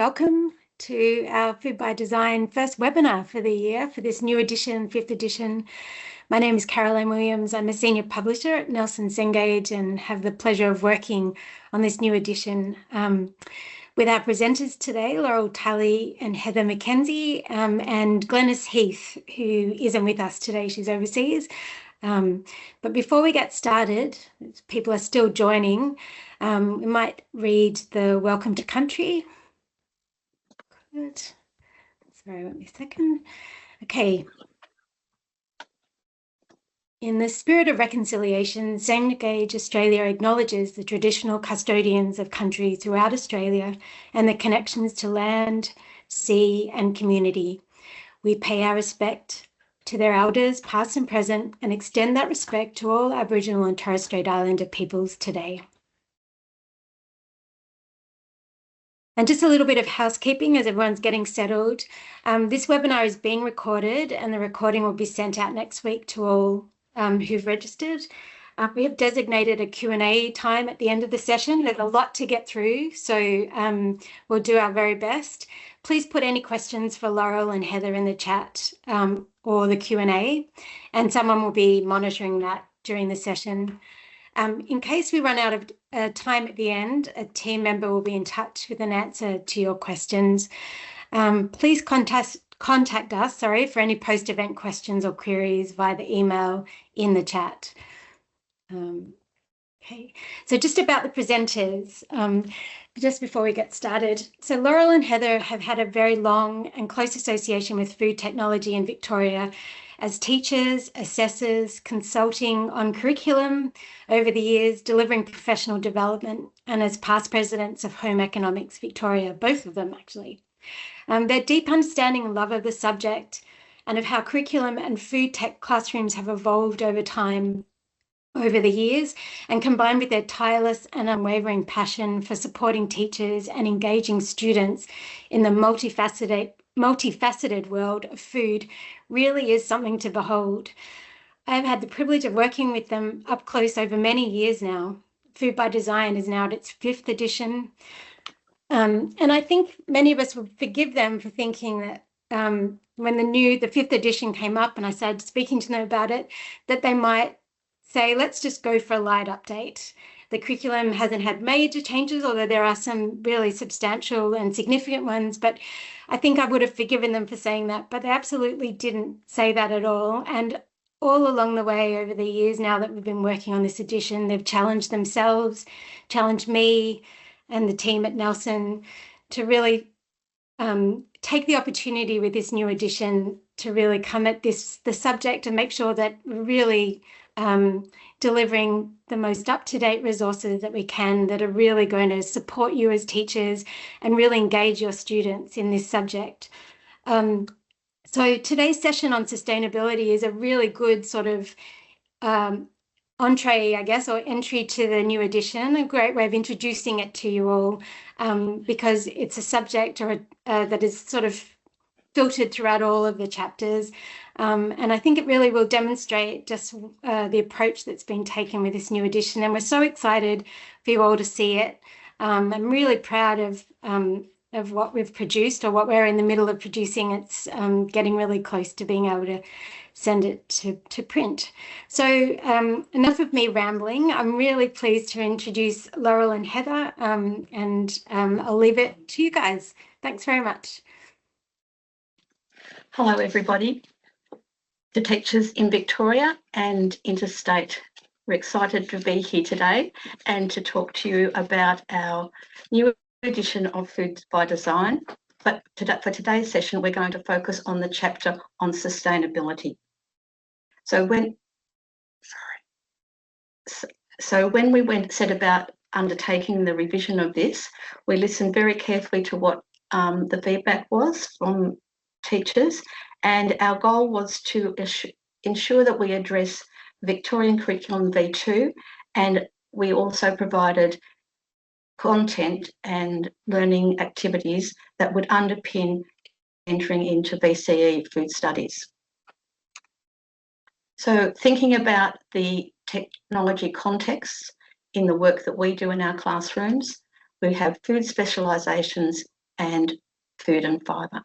welcome to our Food by Design first webinar for the year for this new edition, 5th edition. My name is Caroline Williams. I'm a senior publisher at Nelson Cengage and have the pleasure of working on this new edition with our presenters today, Laurel Tully and Heather McKenzie, and Glenys Heath, who isn't with us today, she's overseas. But before we get started, people are still joining, we might read the Welcome to Country. Good. Sorry, wait me a second. Okay. In the spirit of reconciliation, Cengage Australia acknowledges the traditional custodians of country throughout Australia and the connections to land, sea and community. We pay our respect to their elders, past and present, and extend that respect to all Aboriginal and Torres Strait Islander peoples today. And just a little bit of housekeeping as everyone's getting settled. This webinar is being recorded and the recording will be sent out next week to all who've registered. We have designated a Q&A time at the end of the session. There's a lot to get through, so we'll do our very best. Please put any questions for Laurel and Heather in the chat or the Q&A, and someone will be monitoring that during the session. In case we run out of time at the end, a team member will be in touch with an answer to your questions. Please contact us, for any post-event questions or queries via the email in the chat. Okay, so just about the presenters, just before we get started. So Laurel and Heather have had a very long and close association with food technology in Victoria as teachers, assessors, consulting on curriculum over the years, delivering professional development, and as past presidents of Home Economics Victoria, both of them actually. Their deep understanding and love of the subject and of how curriculum and food tech classrooms have evolved over time, over the years, and combined with their tireless and unwavering passion for supporting teachers and engaging students in the multifaceted world of food really is something to behold. I've had the privilege of working with them up close over many years now. Food by Design is now at its 5th edition. And I think many of us would forgive them for thinking that when the 5th edition came up and I started speaking to them about it, that they might say, let's just go for a light update. The curriculum hasn't had major changes, although there are some really substantial and significant ones, but I think I would have forgiven them for saying that, but they absolutely didn't say that at all. And all along the way over the years now that we've been working on this edition, they've challenged themselves, challenged me and the team at Nelson to really take the opportunity with this new edition to really come at the subject and make sure that we're really delivering the most up-to-date resources that we can that are really going to support you as teachers and really engage your students in this subject. So today's session on sustainability is a really good sort of entree, I guess, or entry to the new edition, a great way of introducing it to you all, because it's a subject that is sort of filtered throughout all of the chapters. And I think it really will demonstrate just the approach that's been taken with this new edition. And we're so excited for you all to see it. I'm really proud of what we've produced or what we're in the middle of producing. It's getting really close to being able to send it to print. So enough of me rambling. I'm really pleased to introduce Laurel and Heather, and I'll leave it to you guys. Thanks very much. Hello, everybody. The teachers in Victoria and interstate. We're excited to be here today and to talk to you about our new edition of Food by Design. But for today's session, we're going to focus on the chapter on sustainability. So when we set about undertaking the revision of this, we listened very carefully to what the feedback was from teachers, and our goal was to ensure that we address Victorian Curriculum V2, and we also provided content and learning activities that would underpin entering into VCE food studies. So thinking about the technology context in the work that we do in our classrooms, we have food specialisations and food and fibre.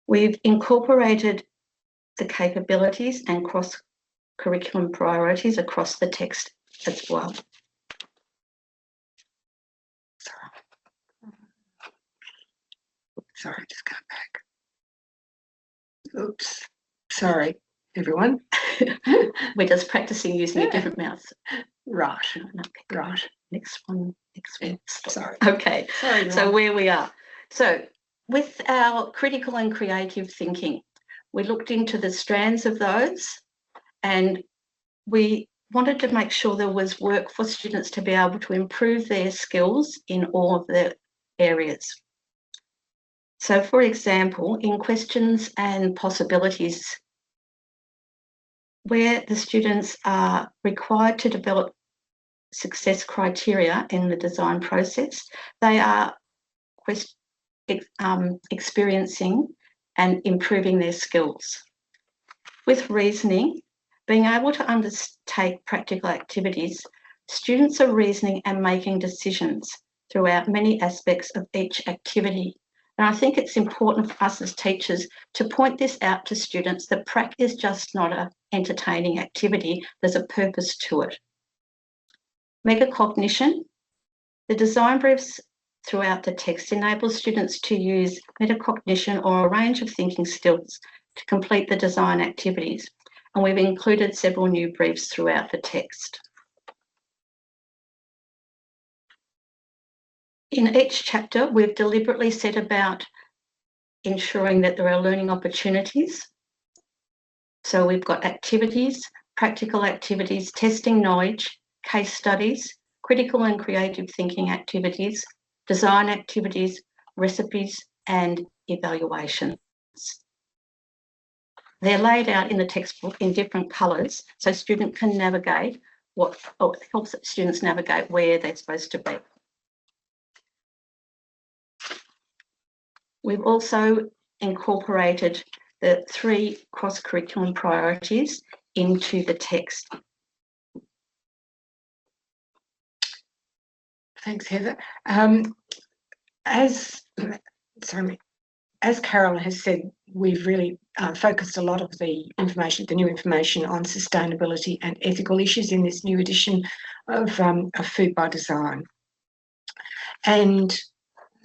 We've incorporated the capabilities and cross-curriculum priorities across the text as well. Sorry, just go back. Oops. Sorry, everyone. We're just practicing using a different mouse. Right. Okay, right. Next one. Sorry. Okay. Sorry. So where we are. So with our critical and creative thinking, we looked into the strands of those, and we wanted to make sure there was work for students to be able to improve their skills in all of the areas. So for example, in questions and possibilities, where the students are required to develop success criteria in the design process, they are experiencing and improving their skills. With reasoning, being able to undertake practical activities, students are reasoning and making decisions throughout many aspects of each activity. And I think it's important for us as teachers to point this out to students that prac is just not an entertaining activity, there's a purpose to it. Metacognition, the design briefs throughout the text enable students to use metacognition or a range of thinking skills to complete the design activities. And we've included several new briefs throughout the text. In each chapter, we've deliberately set about ensuring that there are learning opportunities. So we've got activities, practical activities, testing knowledge, case studies, critical and creative thinking activities, design activities, recipes, and evaluations. They're laid out in the textbook in different colours so students can navigate it helps students navigate where they're supposed to be. We've also incorporated the 3 cross-curriculum priorities into the text. Thanks, Heather. As Carol has said, we've really focused a lot of the new information on sustainability and ethical issues in this new edition of Food by Design. And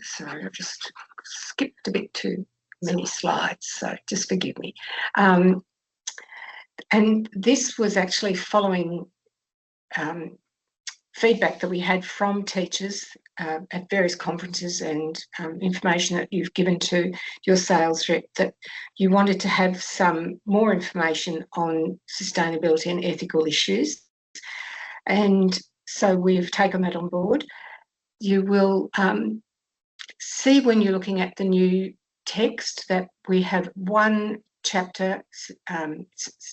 sorry, I've just skipped a bit too many slides, so just forgive me. And this was actually following feedback that we had from teachers at various conferences and information that you've given to your sales rep, that you wanted to have some more information on sustainability and ethical issues. And so we've taken that on board. You will see when you're looking at the new text that we have one chapter,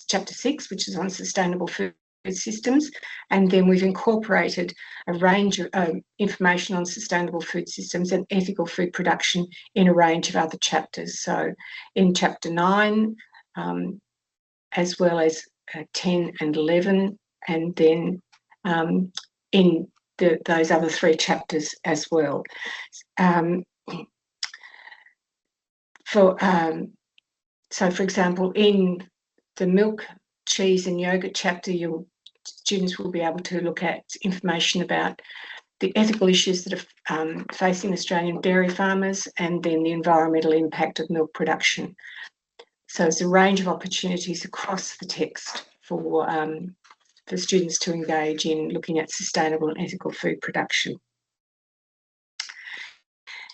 chapter 6, which is on sustainable food systems, and then we've incorporated a range of information on sustainable food systems and ethical food production in a range of other chapters. So in chapter 9, as well as 10 and 11, and then in those other 3 chapters as well. So for example, in the milk, cheese and yogurt chapter, students will be able to look at information about the ethical issues that are facing Australian dairy farmers, and then the environmental impact of milk production. So there's a range of opportunities across the text for students to engage in looking at sustainable and ethical food production.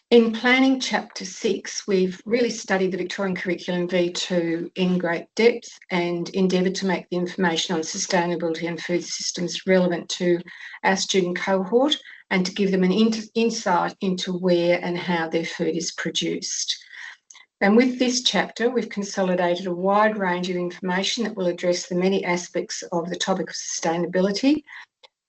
In planning chapter 6, we've really studied the Victorian Curriculum V2 in great depth and endeavoured to make the information on sustainability and food systems relevant to our student cohort and to give them an insight into where and how their food is produced. And with this chapter, we've consolidated a wide range of information that will address the many aspects of the topic of sustainability.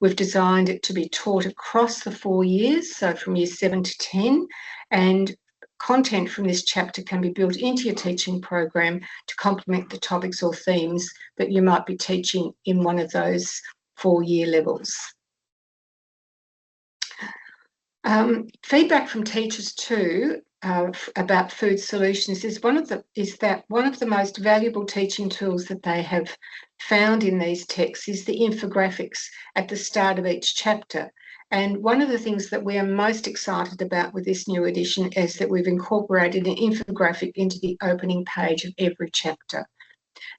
We've designed it to be taught across the 4 years, so from year 7 to 10, and content from this chapter can be built into your teaching program to complement the topics or themes that you might be teaching in one of those 4-year levels. Feedback from teachers too about food solutions is that one of the most valuable teaching tools that they have found in these texts is the infographics at the start of each chapter. And one of the things that we are most excited about with this new edition is that we've incorporated an infographic into the opening page of every chapter.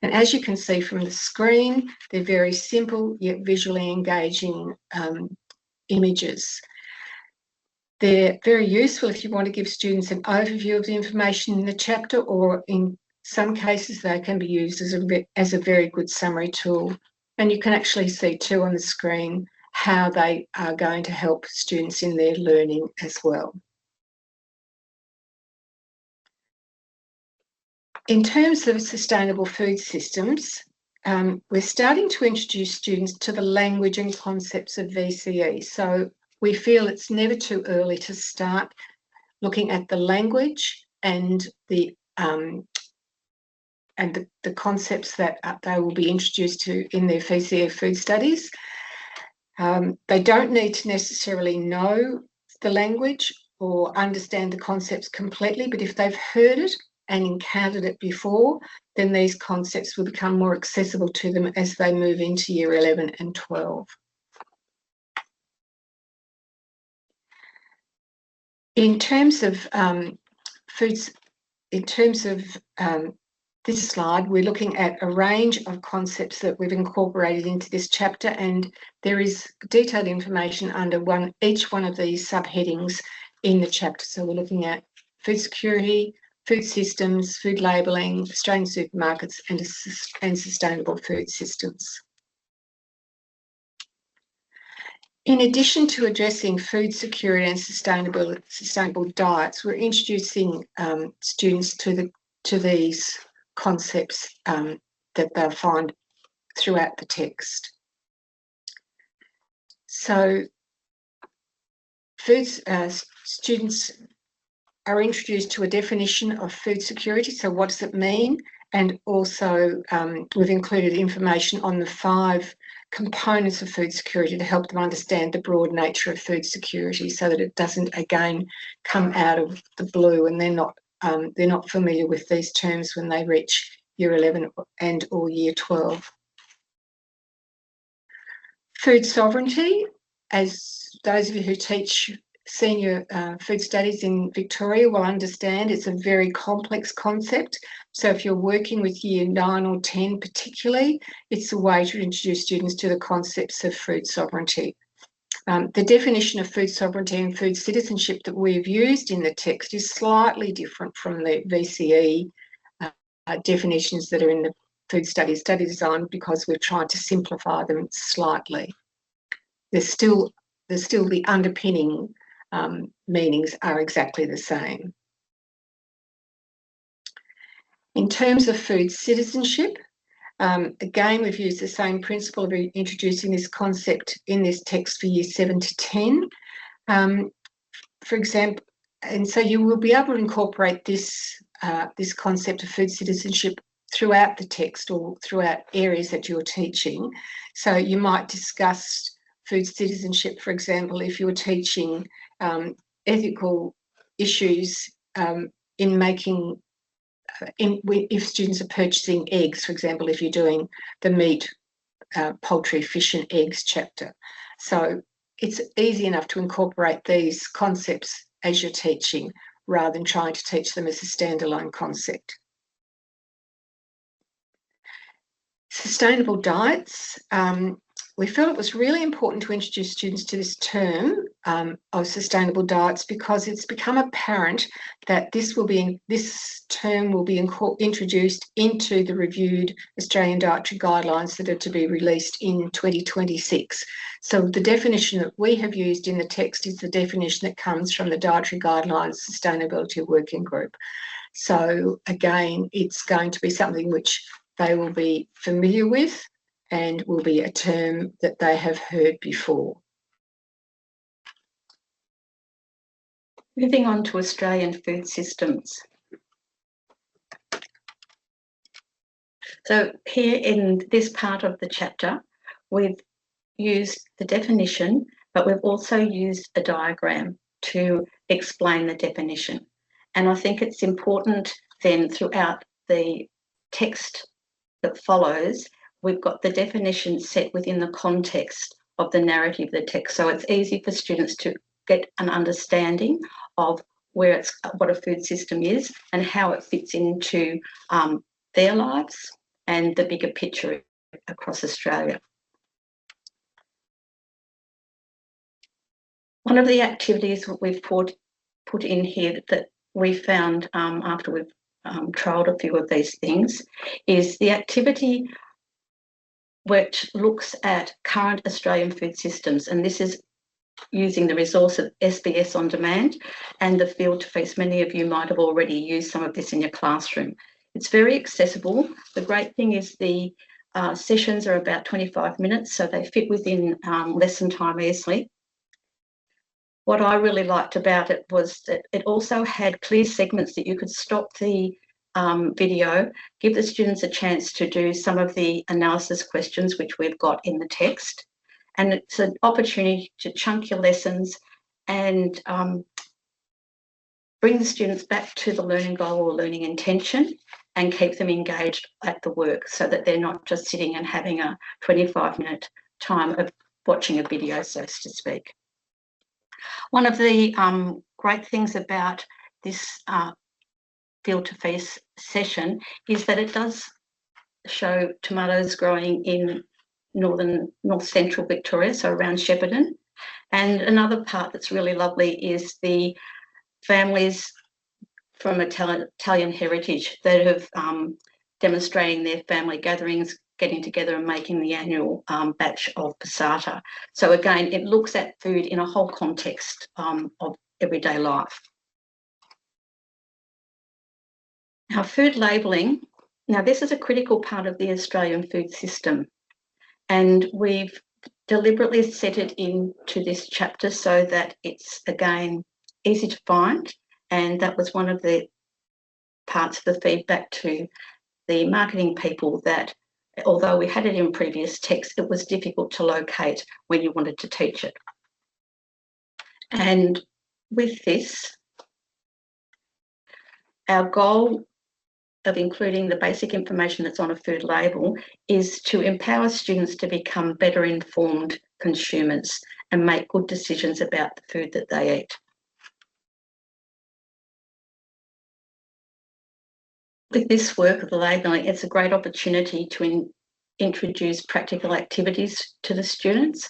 And as you can see from the screen, they're very simple yet visually engaging images. They're very useful if you want to give students an overview of the information in the chapter, or in some cases they can be used as a very good summary tool. And you can actually see too on the screen how they are going to help students in their learning as well. In terms of sustainable food systems, we're starting to introduce students to the language and concepts of VCE. So we feel it's never too early to start looking at the language and the concepts that they will be introduced to in their VCE food studies. They don't need to necessarily know the language or understand the concepts completely, but if they've heard it and encountered it before, then these concepts will become more accessible to them as they move into year 11 and 12. In terms of foods, in terms of this slide, we're looking at a range of concepts that we've incorporated into this chapter, and there is detailed information under each one of these subheadings in the chapter. So we're looking at food security, food systems, food labelling, Australian supermarkets, and sustainable food systems. In addition to addressing food security and sustainable diets, we're introducing students to these concepts that they'll find throughout the text. So students are introduced to a definition of food security. So what does it mean? And also we've included information on the 5 components of food security to help them understand the broad nature of food security, so that it doesn't again come out of the blue and they're not familiar with these terms when they reach year 11 and or year 12. Food sovereignty, as those of you who teach senior food studies in Victoria will understand, it's a very complex concept. So if you're working with year 9 or 10 particularly, it's a way to introduce students to the concepts of food sovereignty. The definition of food sovereignty and food citizenship that we've used in the text is slightly different from the VCE definitions that are in the food study design, because we've tried to simplify them slightly. There's still the underpinning meanings are exactly the same. In terms of food citizenship, again, we've used the same principle of introducing this concept in this text for year 7 to 10. For example, and so you will be able to incorporate this concept of food citizenship throughout the text or throughout areas that you're teaching. So you might discuss food citizenship, for example, if you're teaching ethical issues in making, if students are purchasing eggs, for example, if you're doing the meat, poultry, fish and eggs chapter. So it's easy enough to incorporate these concepts as you're teaching, rather than trying to teach them as a standalone concept. Sustainable diets. We felt it was really important to introduce students to this term of sustainable diets, because it's become apparent that this term will be introduced into the reviewed Australian dietary guidelines that are to be released in 2026. So the definition that we have used in the text is the definition that comes from the Dietary Guidelines Sustainability Working Group. So again, it's going to be something which they will be familiar with and will be a term that they have heard before. Moving on to Australian food systems. So here in this part of the chapter, we've used the definition, but we've also used a diagram to explain the definition. And I think it's important then throughout the text that follows, we've got the definition set within the context of the narrative of the text. So it's easy for students to get an understanding of what a food system is and how it fits into their lives and the bigger picture across Australia. One of the activities that we've put in here that we found after we've trialled a few of these things is the activity which looks at current Australian food systems, and this is using the resource of SBS On Demand and the Field to Feast. Many of you might have already used some of this in your classroom. It's very accessible. The great thing is the sessions are about 25 minutes, so they fit within lesson time easily. What I really liked about it was that it also had clear segments that you could stop the video, give the students a chance to do some of the analysis questions which we've got in the text. And it's an opportunity to chunk your lessons and bring the students back to the learning goal or learning intention and keep them engaged at the work so that they're not just sitting and having a 25-minute time of watching a video, so to speak. One of the great things about this Field to Feast session is that it does show tomatoes growing in north central Victoria, so around Shepparton. And another part that's really lovely is the families from Italian heritage that have demonstrating their family gatherings, getting together and making the annual batch of passata. So again, it looks at food in a whole context of everyday life. Now, food labelling. Now, this is a critical part of the Australian food system, and we've deliberately set it into this chapter so that it's, again, easy to find. And that was one of the parts of the feedback to the marketing people, that although we had it in previous text, it was difficult to locate when you wanted to teach it. And with this, our goal of including the basic information that's on a food label is to empower students to become better informed consumers and make good decisions about the food that they eat. With this work of the labelling, it's a great opportunity to introduce practical activities to the students,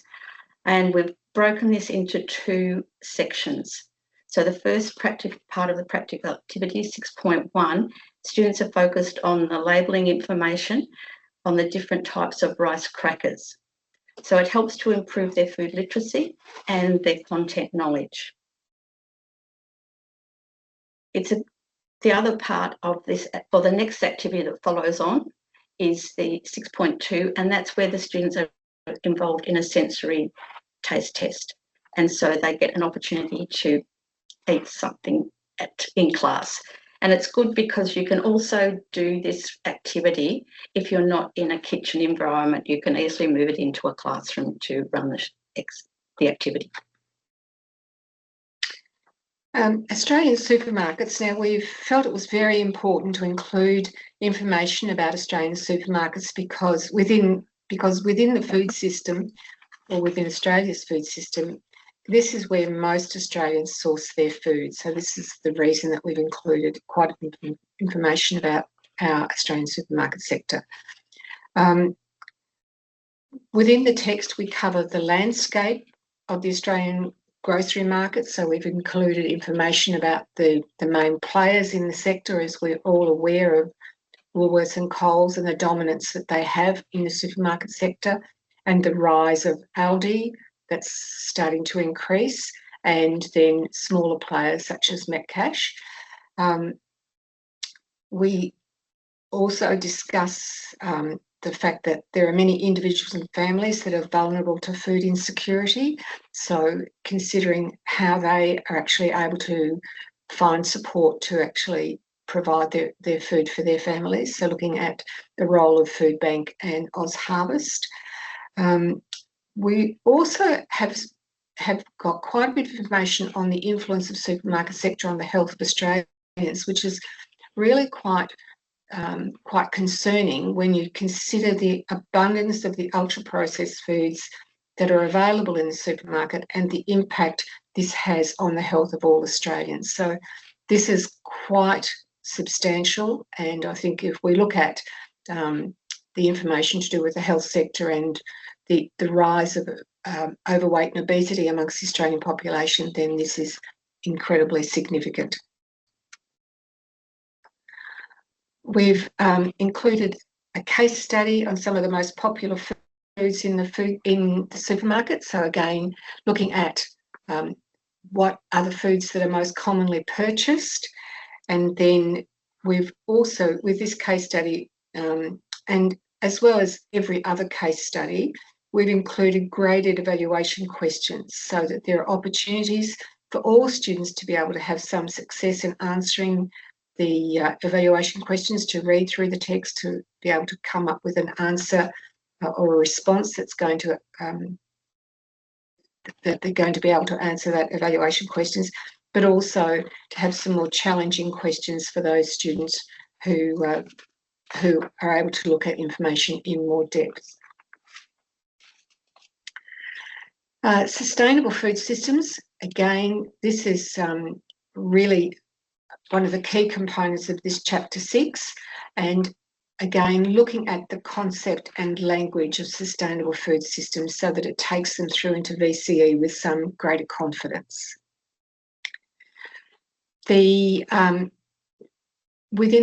and we've broken this into two sections. So the first part of the practical activity, 6.1, students are focused on the labelling information on the different types of rice crackers. So it helps to improve their food literacy and their content knowledge. The other part of this, or the next activity that follows on, is the 6.2, and that's where the students are involved in a sensory taste test. And so they get an opportunity to eat something in class. And it's good because you can also do this activity if you're not in a kitchen environment. You can easily move it into a classroom to run the activity. Australian supermarkets. Now, we've felt it was very important to include information about Australian supermarkets because within the food system, or within Australia's food system, this is where most Australians source their food. So this is the reason that we've included quite a bit of information about our Australian supermarket sector. Within the text, we cover the landscape of the Australian grocery market. So we've included information about the main players in the sector, as we're all aware of Woolworths and Coles and the dominance that they have in the supermarket sector, and the rise of Aldi that's starting to increase, and then smaller players such as Metcash. We also discuss the fact that there are many individuals and families that are vulnerable to food insecurity. So considering how they are actually able to find support to actually provide their food for their families. So looking at the role of Foodbank and OzHarvest. We also have have got quite a bit of information on the influence of supermarket sector on the health of Australians, which is really quite concerning when you consider the abundance of the ultra-processed foods that are available in the supermarket and the impact this has on the health of all Australians. So this is quite substantial, and I think if we look at the information to do with the health sector and the rise of overweight and obesity amongst the Australian population, then this is incredibly significant. We've included a case study on some of the most popular foods in the supermarket. So again, looking at what are the foods that are most commonly purchased, and then we've also, with this case study, and as well as every other case study, we've included graded evaluation questions so that there are opportunities for all students to be able to have some success in answering the evaluation questions, to read through the text, to be able to come up with an answer or a response that's going to that they're going to be able to answer that evaluation questions, but also to have some more challenging questions for those students who are able to look at information in more depth. Sustainable food systems, again, this is really one of the key components of this chapter 6, and again looking at the concept and language of sustainable food systems so that it takes them through into VCE with some greater confidence. Within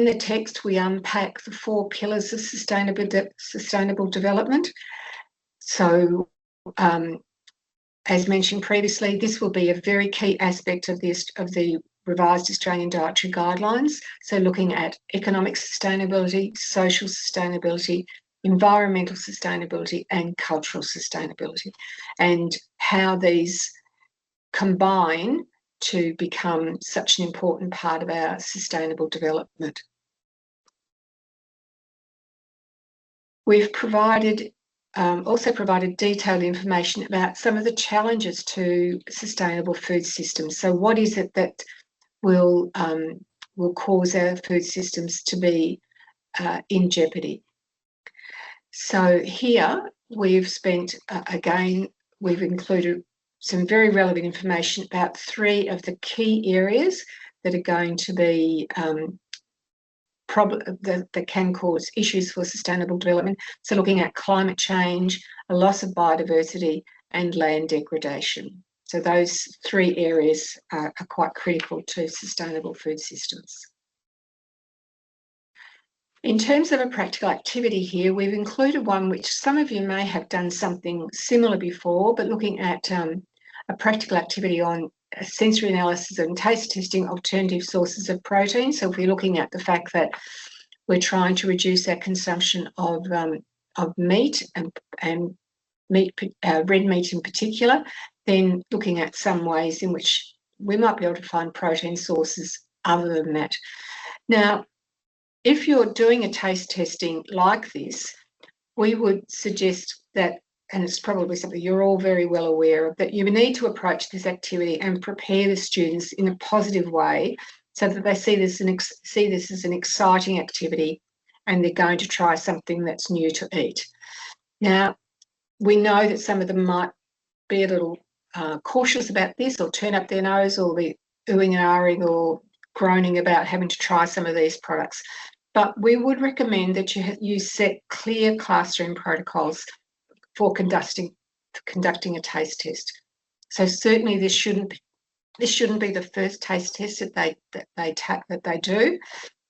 the text, we unpack the 4 pillars of sustainable development. So as mentioned previously, this will be a very key aspect of the revised Australian Dietary Guidelines. So looking at economic sustainability, social sustainability, environmental sustainability and cultural sustainability, and how these combine to become such an important part of our sustainable development. We've also provided detailed information about some of the challenges to sustainable food systems. So what is it that will cause our food systems to be in jeopardy? So here we've spent, again, we've included some very relevant information about 3 of the key areas that are going to be that can cause issues for sustainable development. So looking at climate change, a loss of biodiversity and land degradation. So those 3 areas are quite critical to sustainable food systems. In terms of a practical activity here, we've included one which some of you may have done something similar before, but looking at a practical activity on sensory analysis and taste testing alternative sources of protein. So if we're looking at the fact that we're trying to reduce our consumption of meat and meat, red meat in particular, then looking at some ways in which we might be able to find protein sources other than that. Now, if you're doing a taste testing like this, we would suggest that, and it's probably something you're all very well aware of, that you need to approach this activity and prepare the students in a positive way so that they see this as an exciting activity and they're going to try something that's new to eat. Now, we know that some of them might be a little cautious about this, or turn up their nose, or be oohing and ahhing or groaning about having to try some of these products. But we would recommend that you set clear classroom protocols for conducting a taste test. So certainly this shouldn't be the first taste test that they do,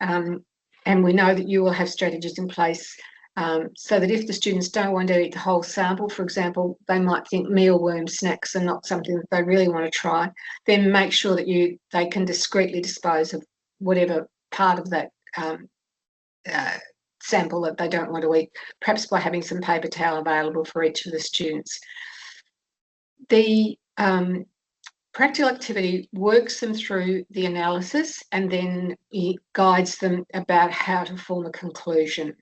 and we know that you will have strategies in place so that if the students don't want to eat the whole sample, for example, they might think mealworm snacks are not something that they really want to try, then make sure that they can discreetly dispose of whatever part of that sample that they don't want to eat, perhaps by having some paper towel available for each of the students. The practical activity works them through the analysis and then it guides them about how to form a conclusion.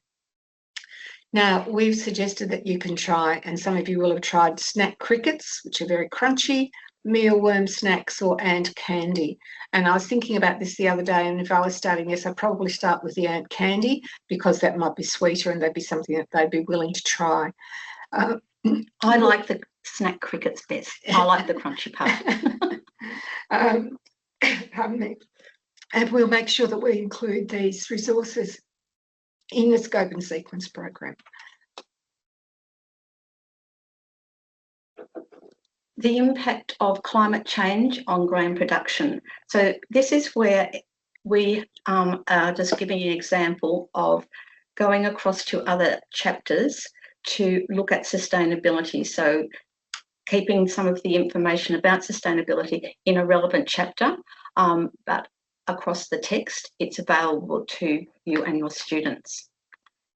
Now, we've suggested that you can try, and some of you will have tried snack crickets, which are very crunchy, mealworm snacks, or ant candy. And I was thinking about this the other day, and if I was starting this, I'd probably start with the ant candy because that might be sweeter and that'd be something that they'd be willing to try. I like the snack crickets best. I like the crunchy part. Pardon me. And we'll make sure that we include these resources in the Scope and Sequence program. The impact of climate change on grain production. So this is where we are just giving you an example of going across to other chapters to look at sustainability. So keeping some of the information about sustainability in a relevant chapter, but across the text, it's available to you and your students.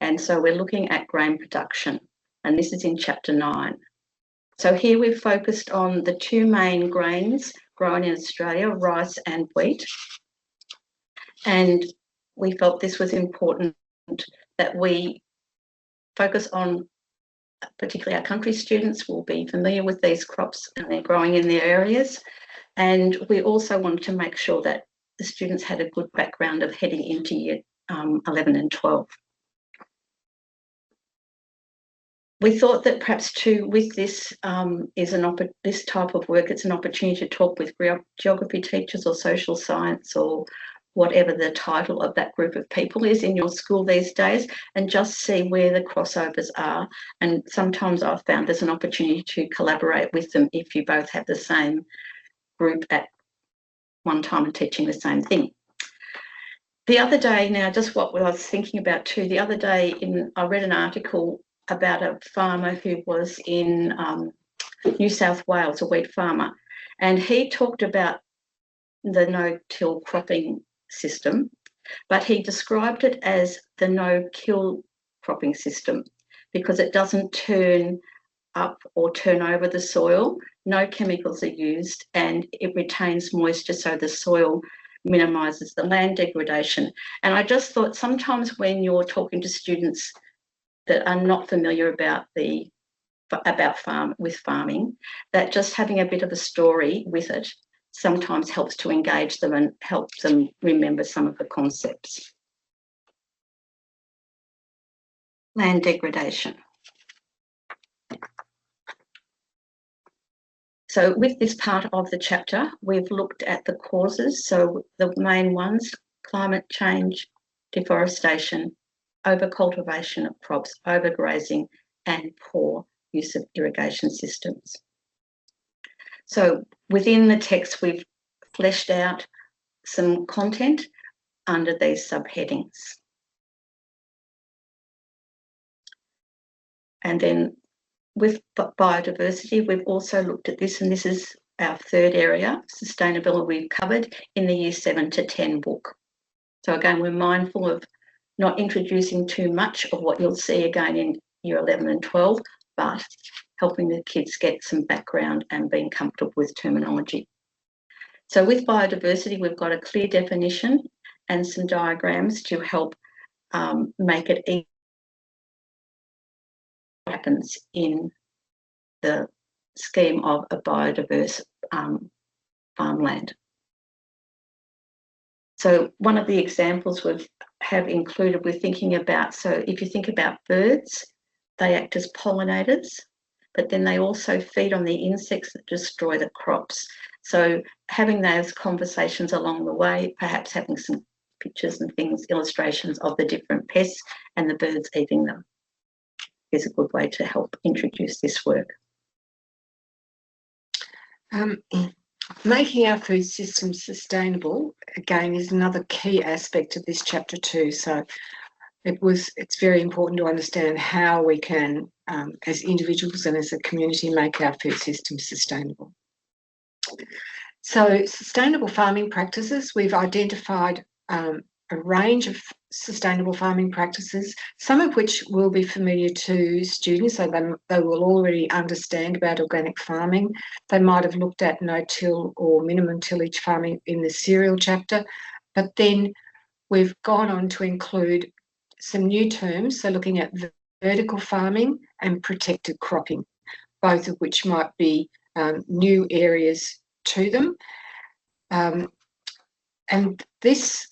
And so we're looking at grain production, and this is in chapter 9. So here we've focused on the two main grains grown in Australia, rice and wheat. And we felt this was important that we focus on, particularly our country students will be familiar with these crops and they're growing in their areas. And we also wanted to make sure that the students had a good background of heading into year 11 and 12. We thought that perhaps too, with this this type of work, it's an opportunity to talk with geography teachers or social science or whatever the title of that group of people is in your school these days, and just see where the crossovers are. And sometimes I've found there's an opportunity to collaborate with them if you both have the same group at one time and teaching the same thing. The other day, now just what I was thinking about too, the other day I read an article about a farmer who was in New South Wales, a wheat farmer, and he talked about the no-till cropping system, but he described it as the no-kill cropping system because it doesn't turn up or turn over the soil, no chemicals are used, and it retains moisture so the soil minimises the land degradation. And I just thought sometimes when you're talking to students that are not familiar about farming, that just having a bit of a story with it sometimes helps to engage them and help them remember some of the concepts. Land degradation. So with this part of the chapter, we've looked at the causes. So the main ones, climate change, deforestation, overcultivation of crops, overgrazing, and poor use of irrigation systems. So within the text, we've fleshed out some content under these subheadings. And then with biodiversity, we've also looked at this, and this is our third area, sustainability, we've covered in the Year 7 to 10 book. So again, we're mindful of not introducing too much of what you'll see again in Year 11 and 12, but helping the kids get some background and being comfortable with terminology. So with biodiversity, we've got a clear definition and some diagrams to help make it easy what happens in the scheme of a biodiverse farmland. So one of the examples we have included, we're thinking about, so if you think about birds, they act as pollinators, but then they also feed on the insects that destroy the crops. So having those conversations along the way, perhaps having some pictures and things, illustrations of the different pests and the birds eating them is a good way to help introduce this work. Making our food system sustainable, again, is another key aspect of this chapter too. So it's very important to understand how we can, as individuals and as a community, make our food system sustainable. So sustainable farming practices, we've identified a range of sustainable farming practices, some of which will be familiar to students, so they will already understand about organic farming. They might have looked at no-till or minimum tillage farming in the cereal chapter, but then we've gone on to include some new terms, so looking at vertical farming and protected cropping, both of which might be new areas to them. And this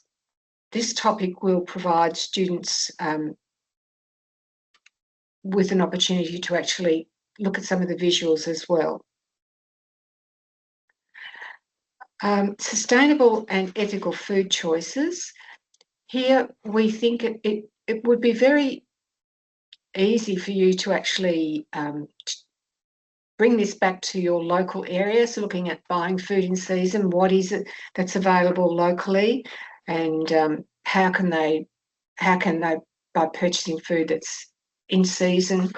topic will provide students with an opportunity to actually look at some of the visuals as well. Sustainable and ethical food choices. Here we think it would be very easy for you to actually bring this back to your local area. So looking at buying food in season, what is it that's available locally, and how can they, by purchasing food that's in season,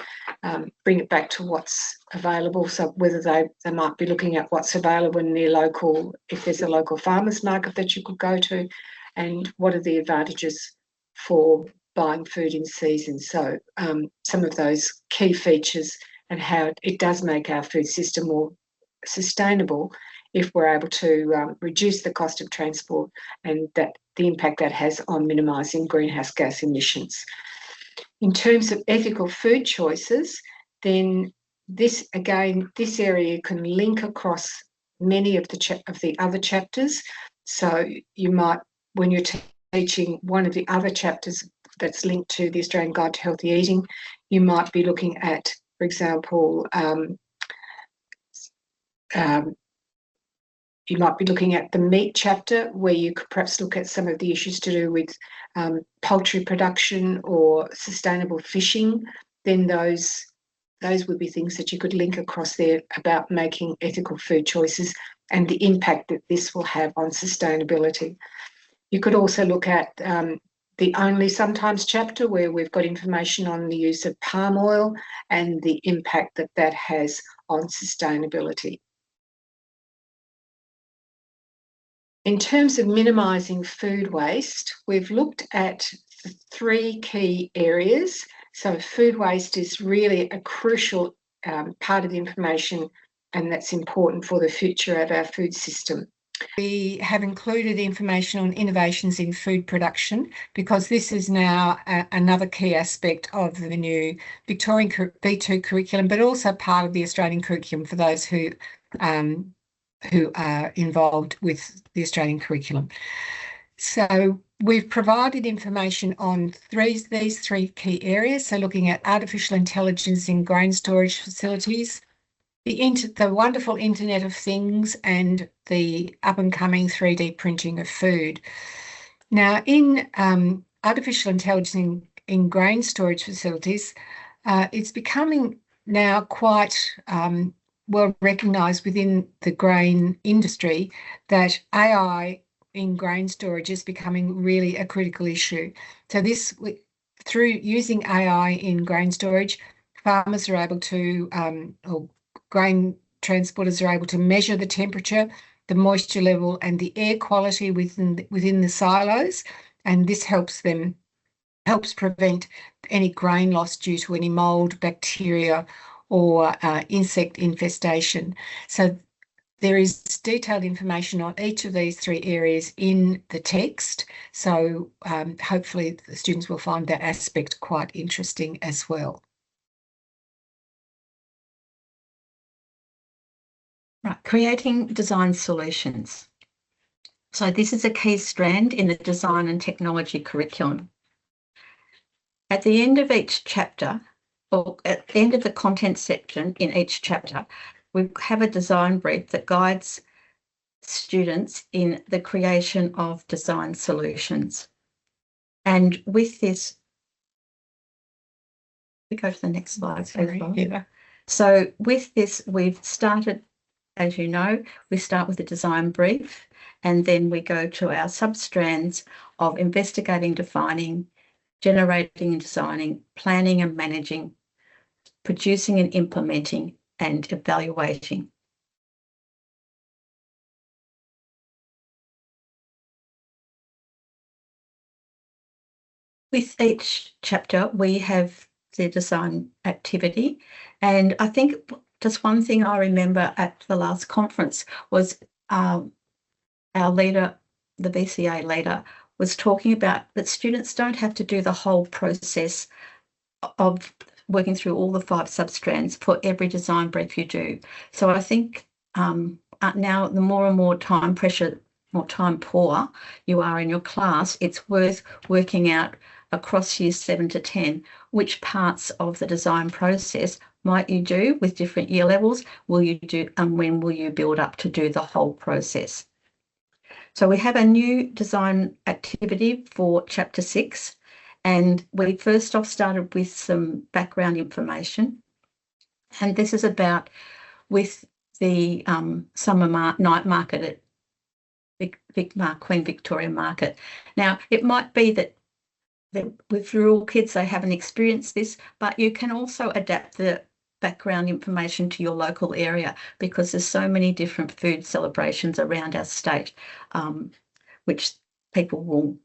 bring it back to what's available. So whether they might be looking at what's available in their local, if there's a local farmers market that you could go to, and what are the advantages for buying food in season. So some of those key features and how it does make our food system more sustainable if we're able to reduce the cost of transport and that the impact that has on minimising greenhouse gas emissions. In terms of ethical food choices, then this area can link across many of the other chapters. So you might, when you're teaching one of the other chapters that's linked to the Australian Guide to Healthy Eating, you might be looking at, for example, you might be looking at the meat chapter, where you could perhaps look at some of the issues to do with poultry production or sustainable fishing. Then those would be things that you could link across there about making ethical food choices and the impact that this will have on sustainability. You could also look at the Only Sometimes chapter, where we've got information on the use of palm oil and the impact that that has on sustainability. In terms of minimising food waste, we've looked at the 3 key areas. So food waste is really a crucial part of the information, and that's important for the future of our food system. We have included information on innovations in food production, because this is now another key aspect of the new Victorian B2 curriculum, but also part of the Australian curriculum for those who are involved with the Australian curriculum. So we've provided information on these 3 key areas. So looking at artificial intelligence in grain storage facilities, the wonderful Internet of Things, and the up-and-coming 3D printing of food. Now, in artificial intelligence in grain storage facilities, it's becoming now quite well recognised within the grain industry that AI in grain storage is becoming really a critical issue. So this, through using AI in grain storage, farmers are able to, or grain transporters are able to measure the temperature, the moisture level, and the air quality within the silos, and this helps prevent any grain loss due to any mould, bacteria, or insect infestation. So there is detailed information on each of these 3 areas in the text. So hopefully the students will find that aspect quite interesting as well. Right, creating design solutions. So this is a key strand in the design and technology curriculum. At the end of each chapter, or at the end of the content section in each chapter, we have a design brief that guides students in the creation of design solutions. And with this, we go to the next slide. Yeah. So with this, we've started, as you know, we start with the design brief, and then we go to our sub-strands of investigating, defining, generating and designing, planning and managing, producing and implementing, and evaluating. With each chapter, we have the design activity, and I think just one thing I remember at the last conference was our leader, the VCA leader, was talking about that students don't have to do the whole process of working through all the 5 substrands for every design brief you do. So I think now the more and more time pressure, more time poor you are in your class, it's worth working out across years 7 to 10, which parts of the design process might you do with different year levels, will you do, and when will you build up to do the whole process? So we have a new design activity for Chapter 6, and we first off started with some background information. And this is about with the summer night market at Queen Victoria Market. Now, it might be that with rural kids, they haven't experienced this, but you can also adapt the background information to your local area, because there's so many different food celebrations around our state, which people will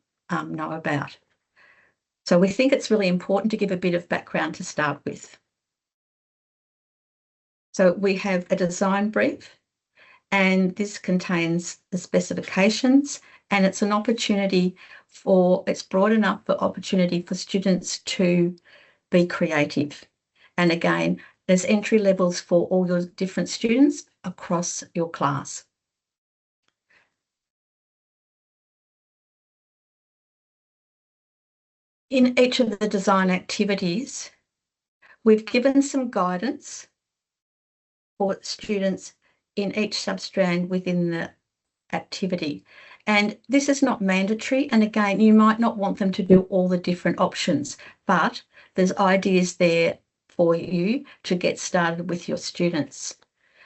know about. So we think it's really important to give a bit of background to start with. So we have a design brief, and this contains the specifications, and it's an opportunity it's broad enough for opportunity for students to be creative. And again, there's entry levels for all your different students across your class. In each of the design activities, we've given some guidance for students in each substrand within the activity. And this is not mandatory. And again, you might not want them to do all the different options, but there's ideas there for you to get started with your students.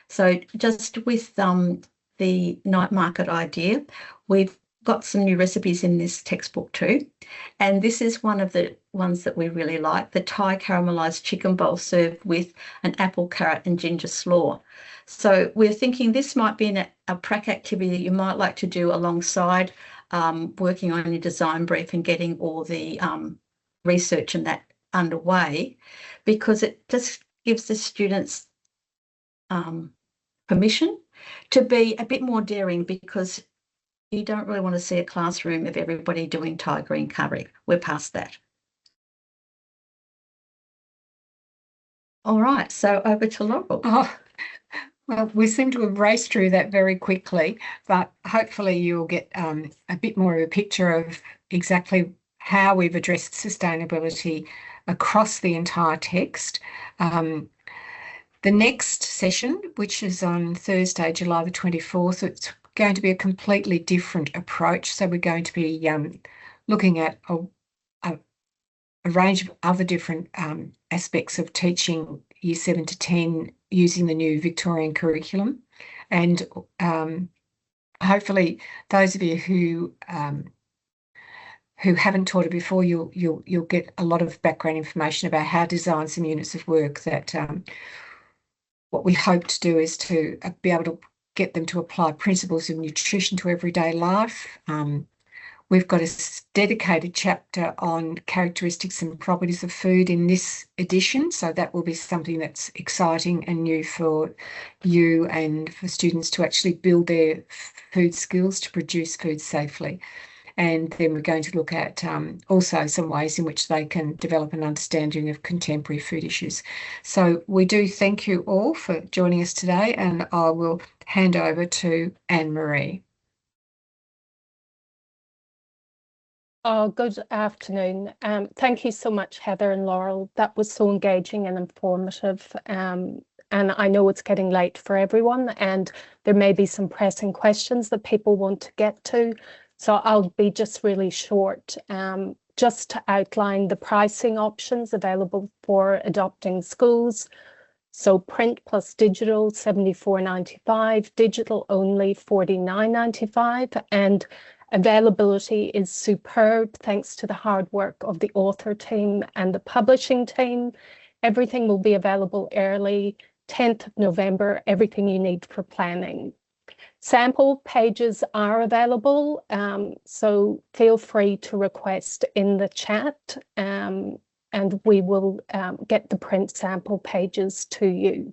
So just with the night market idea, we've got some new recipes in this textbook too. And this is one of the ones that we really like, the Thai caramelised chicken bowl served with an apple, carrot and ginger slaw. So we're thinking this might be a prac activity that you might like to do alongside working on your design brief and getting all the research and that underway, because it just gives the students permission to be a bit more daring, because you don't really want to see a classroom of everybody doing Thai green curry. We're past that. All right, so over to Laurel. Oh, well, we seem to have raced through that very quickly, but hopefully you'll get a bit more of a picture of exactly how we've addressed sustainability across the entire text. The next session, which is on Thursday, July the 24th, it's going to be a completely different approach. So we're going to be looking at a range of other different aspects of teaching year 7 to 10 using the new Victorian curriculum. And hopefully those of you who haven't taught it before, you'll get a lot of background information about how to design some units of work that what we hope to do is to be able to get them to apply principles of nutrition to everyday life. We've got a dedicated chapter on characteristics and properties of food in this edition, so that will be something that's exciting and new for you and for students to actually build their food skills to produce food safely. And then we're going to look at also some ways in which they can develop an understanding of contemporary food issues. So we do thank you all for joining us today, and I will hand over to Anne-Marie. Oh, good afternoon. Thank you so much, Heather and Laurel. That was so engaging and informative. And I know it's getting late for everyone, and there may be some pressing questions that people want to get to. So I'll be just really short, just to outline the pricing options available for adopting schools. So print plus digital, $74.95, digital only, $49.95, and availability is superb thanks to the hard work of the author team and the publishing team. Everything will be available early, 10th of November, everything you need for planning. Sample pages are available, so feel free to request in the chat, and we will get the print sample pages to you.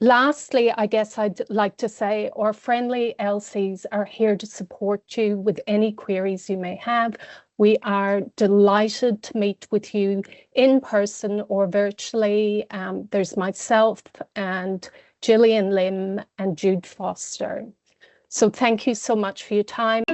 Lastly, I guess I'd like to say our friendly LCs are here to support you with any queries you may have. We are delighted to meet with you in person or virtually. There's myself and Gillian Lim and Jude Foster. So thank you so much for your time.